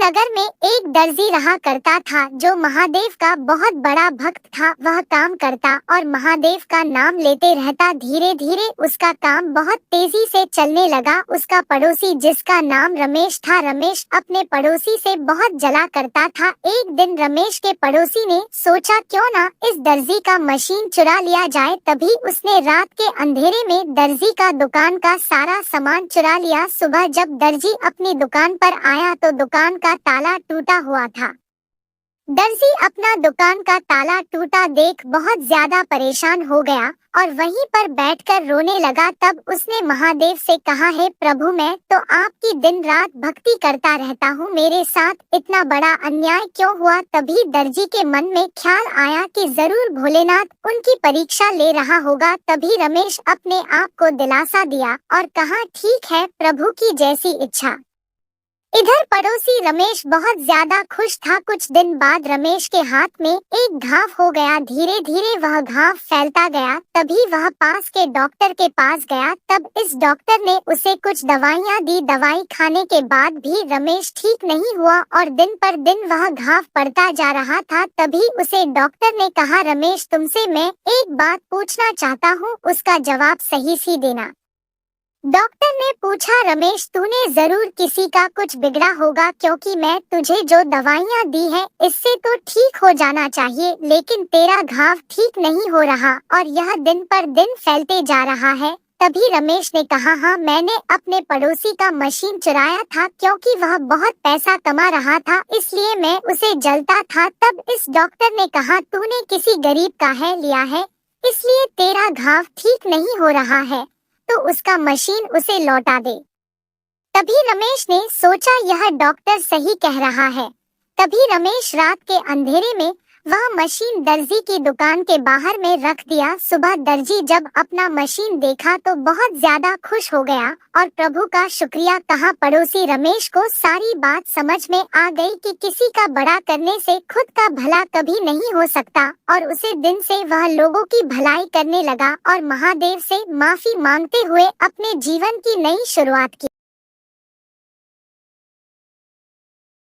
नगर में एक दर्जी रहा करता था जो महादेव का बहुत बड़ा भक्त था। वह काम करता और महादेव का नाम लेते रहता। धीरे धीरे उसका काम बहुत तेजी से चलने लगा। उसका पड़ोसी जिसका नाम रमेश था, रमेश अपने पड़ोसी से बहुत जला करता था। एक दिन रमेश के पड़ोसी ने सोचा क्यों ना इस दर्जी का मशीन चुरा लिया जाए। तभी उसने रात के अंधेरे में दर्जी का दुकान का सारा सामान चुरा लिया। सुबह जब दर्जी अपनी दुकान पर आया तो दुकान का ताला टूटा हुआ था। दर्जी अपना दुकान का ताला टूटा देख बहुत ज्यादा परेशान हो गया और वहीं पर बैठकर रोने लगा। तब उसने महादेव से कहा, हे प्रभु, मैं तो आपकी दिन रात भक्ति करता रहता हूँ, मेरे साथ इतना बड़ा अन्याय क्यों हुआ। तभी दर्जी के मन में ख्याल आया कि जरूर भोलेनाथ उनकी परीक्षा ले रहा होगा। तभी रमेश अपने आप को दिलासा दिया और कहा, ठीक है प्रभु की जैसी इच्छा। इधर पड़ोसी रमेश बहुत ज्यादा खुश था। कुछ दिन बाद रमेश के हाथ में एक घाव हो गया। धीरे धीरे वह घाव फैलता गया। तभी वह पास के डॉक्टर के पास गया। तब इस डॉक्टर ने उसे कुछ दवाइयाँ दी। दवाई खाने के बाद भी रमेश ठीक नहीं हुआ और दिन पर दिन वह घाव बढ़ता जा रहा था। तभी उसे डॉक्टर ने कहा, रमेश, तुमसे मैं एक बात पूछना चाहता हूँ, उसका जवाब सही से देना। डॉक्टर ने पूछा, रमेश, तूने जरूर किसी का कुछ बिगड़ा होगा, क्योंकि मैं तुझे जो दवाइयाँ दी हैं इससे तो ठीक हो जाना चाहिए, लेकिन तेरा घाव ठीक नहीं हो रहा और यह दिन पर दिन फैलते जा रहा है। तभी रमेश ने कहा, हाँ, मैंने अपने पड़ोसी का मशीन चुराया था, क्योंकि वह बहुत पैसा कमा रहा था, इसलिए मैं उसे जलता था। तब इस डॉक्टर ने कहा, तूने किसी गरीब का है लिया है, इसलिए तेरा घाव ठीक नहीं हो रहा है, तो उसका मशीन उसे लौटा दे। तभी रमेश ने सोचा, यह डॉक्टर सही कह रहा है। तभी रमेश रात के अंधेरे में वह मशीन दर्जी की दुकान के बाहर में रख दिया। सुबह दर्जी जब अपना मशीन देखा तो बहुत ज्यादा खुश हो गया और प्रभु का शुक्रिया कहा। पड़ोसी रमेश को सारी बात समझ में आ गई कि किसी का बड़ा करने से खुद का भला कभी नहीं हो सकता और उसी दिन से वह लोगों की भलाई करने लगा और महादेव से माफी मांगते हुए अपने जीवन की नई शुरुआत की।